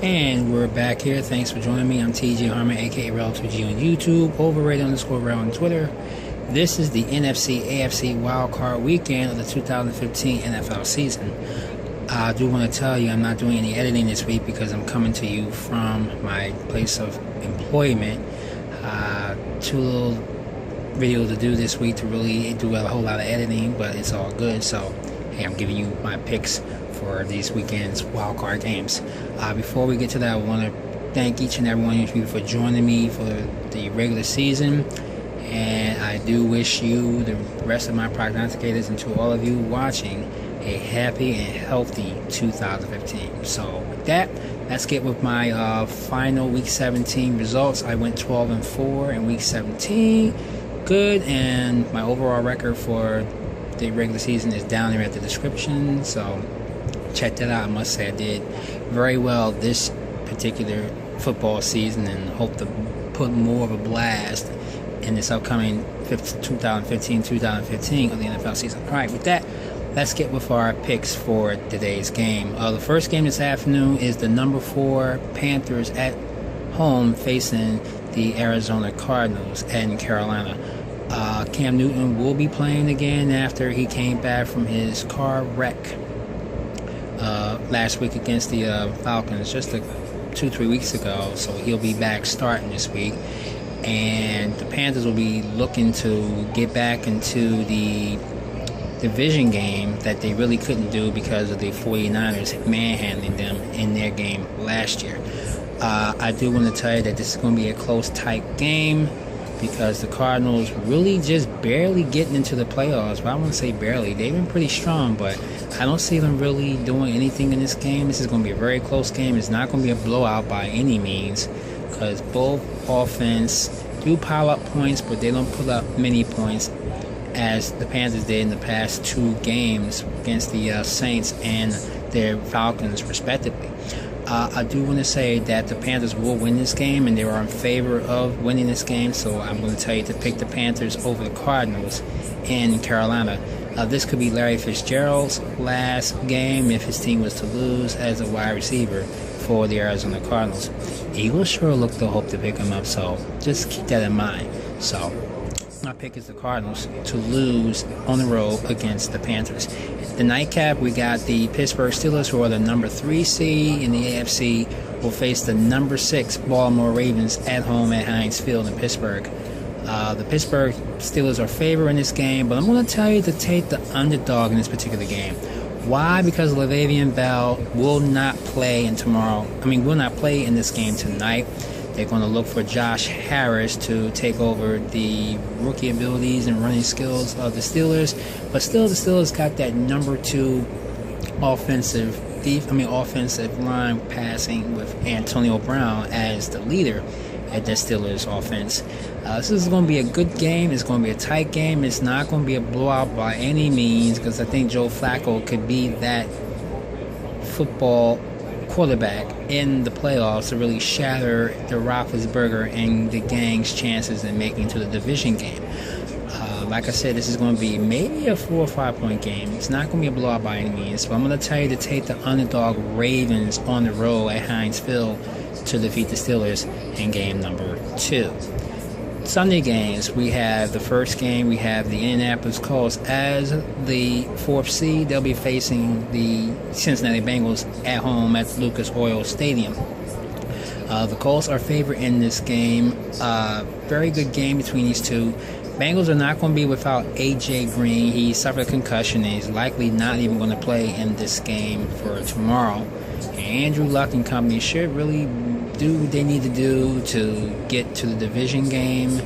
And we're back here. Thanks for joining me. I'm TJ Harmon, aka Rel2G on YouTube, Overrated_Rel on Twitter. This is the NFC AFC Wildcard Weekend of the 2015 NFL season. I do want to tell you I'm not doing any editing this week because I'm coming to you from my place of employment. Two little videos to do this week to really do a whole lot of editing, but it's all good. So, hey, I'm giving you my picks for these weekend's wildcard games. Before we get to that, I want to thank each and every one of you for joining me for the regular season. And I do wish you, the rest of my prognosticators, and to all of you watching, a happy and healthy 2015. So with that, let's get with my final Week 17 results. I went 12-4 in Week 17. Good, and my overall record for the regular season is down there at the description. So check that out. I must say I did very well this particular football season and hope to put more of a blast in this upcoming 2015 of the NFL season. All right, with that, let's get with our picks for today's game. The first game this afternoon is the number 4 Panthers at home facing the Arizona Cardinals in Carolina. Cam Newton will be playing again after he came back from his car wreck last week against the Falcons, just 2-3 weeks ago. So he'll be back starting this week. And the Panthers will be looking to get back into the division game that they really couldn't do because of the 49ers manhandling them in their game last year. I do want to tell you that this is going to be a close, tight game because the Cardinals really just barely getting into the playoffs. But I want to say barely. They've been pretty strong, but I don't see them really doing anything in this game. This is going to be a very close game. It's not going to be a blowout by any means because both offense do pile up points, but they don't put up many points as the Panthers did in the past 2 games against the Saints and their Falcons, respectively. I do want to say that the Panthers will win this game, and they are in favor of winning this game, so I'm going to tell you to pick the Panthers over the Cardinals in Carolina. This could be Larry Fitzgerald's last game if his team was to lose as a wide receiver for the Arizona Cardinals. Eagles sure look to hope to pick him up, so just keep that in mind. So my pick is the Cardinals to lose on the road against the Panthers. The nightcap, we got the Pittsburgh Steelers, who are the number 3 seed in the AFC, will face the number 6 Baltimore Ravens at home at Heinz Field in Pittsburgh. The Pittsburgh Steelers are favored in this game, but I'm going to tell you to take the underdog in this particular game. Why? Because LaVavian Bell will not play in this game tonight. They're going to look for Josh Harris to take over the rookie abilities and running skills of the Steelers. But still, the Steelers got that number 2 offensive line passing with Antonio Brown as the leader at the Steelers offense. This is going to be a good game. It's going to be a tight game. It's not going to be a blowout by any means because I think Joe Flacco could be that football quarterback in the playoffs to really shatter the Roethlisberger and the gang's chances in making to the division game. Like I said, this is going to be maybe a 4 or 5 point game. It's not going to be a blowout by any means, but I'm going to tell you to take the underdog Ravens on the road at Heinz Field to defeat the Steelers in game number 2. Sunday games, we have the first game, we have the Indianapolis Colts as the 4th seed. They'll be facing the Cincinnati Bengals at home at Lucas Oil Stadium. The Colts are favored in this game. Very good game between these two. Bengals are not going to be without A.J. Green. He suffered a concussion and he's likely not even going to play in this game for tomorrow. And Andrew Luck and company should really do what they need to do to get to the division game,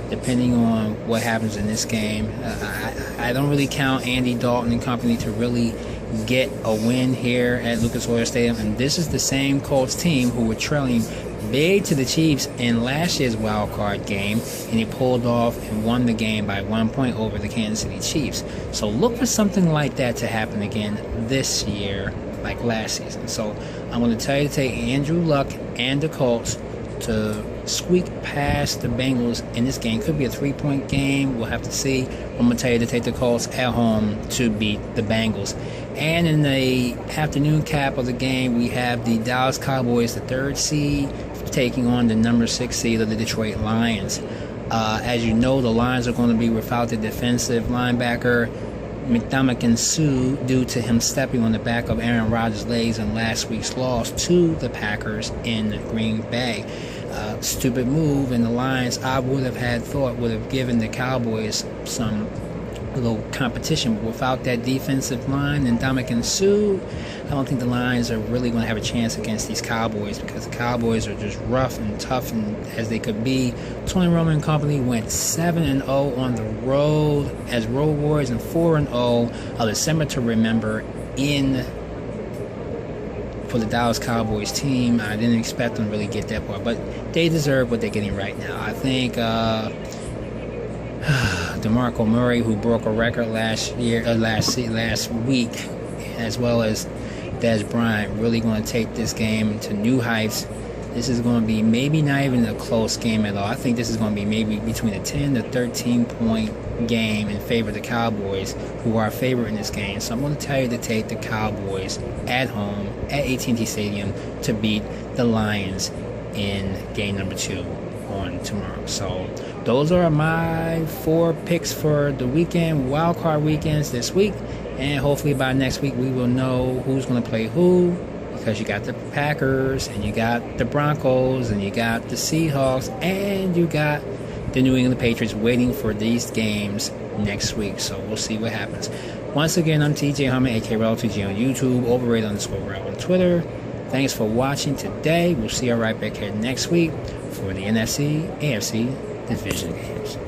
depending on what happens in this game. I don't really count Andy Dalton and company to really get a win here at Lucas Oil Stadium. And this is the same Colts team who were trailing big to the Chiefs in last year's wild card game, and he pulled off and won the game by 1 point over the Kansas City Chiefs. So look for something like that to happen again this year, like last season. So I'm going to tell you to take Andrew Luck and the Colts to squeak past the Bengals in this game. Could be a 3-point game. We'll have to see. I'm going to tell you to take the Colts at home to beat the Bengals. And in the afternoon cap of the game, we have the Dallas Cowboys, the 3rd seed, taking on the number 6 seed of the Detroit Lions. As you know, the Lions are going to be without the defensive linebacker McDermott Sue due to him stepping on the back of Aaron Rodgers' legs in last week's loss to the Packers in Green Bay. Stupid move, and the Lions, I would have thought would have given the Cowboys some little competition. But without that defensive line and Dominican Sue, I don't think the Lions are really going to have a chance against these Cowboys, because the Cowboys are just rough and tough and as they could be. Tony Romo and company went 7-0 on the road as Road Warriors, and 4-0 of December to remember for the Dallas Cowboys team. I didn't expect them to really get that far, but they deserve what they're getting right now. I think DeMarco Murray, who broke a record last week, as well as Dez Bryant, really going to take this game to new heights. This is going to be maybe not even a close game at all. I think this is going to be maybe between a 10 to 13 point game in favor of the Cowboys, who are a favorite in this game. So I'm going to tell you to take the Cowboys at home at AT&T Stadium to beat the Lions in game number 2 on tomorrow. So those are my 4 picks for the weekend, wildcard weekends this week, and hopefully by next week we will know who's going to play who, because you got the Packers and you got the Broncos and you got the Seahawks and you got the New England Patriots waiting for these games next week. So we'll see what happens. Once again, I'm TJ Hummer, aka RealTG on YouTube, overrated_Real on Twitter. Thanks for watching today. We'll see you right back here next week for the NFC, AFC division games.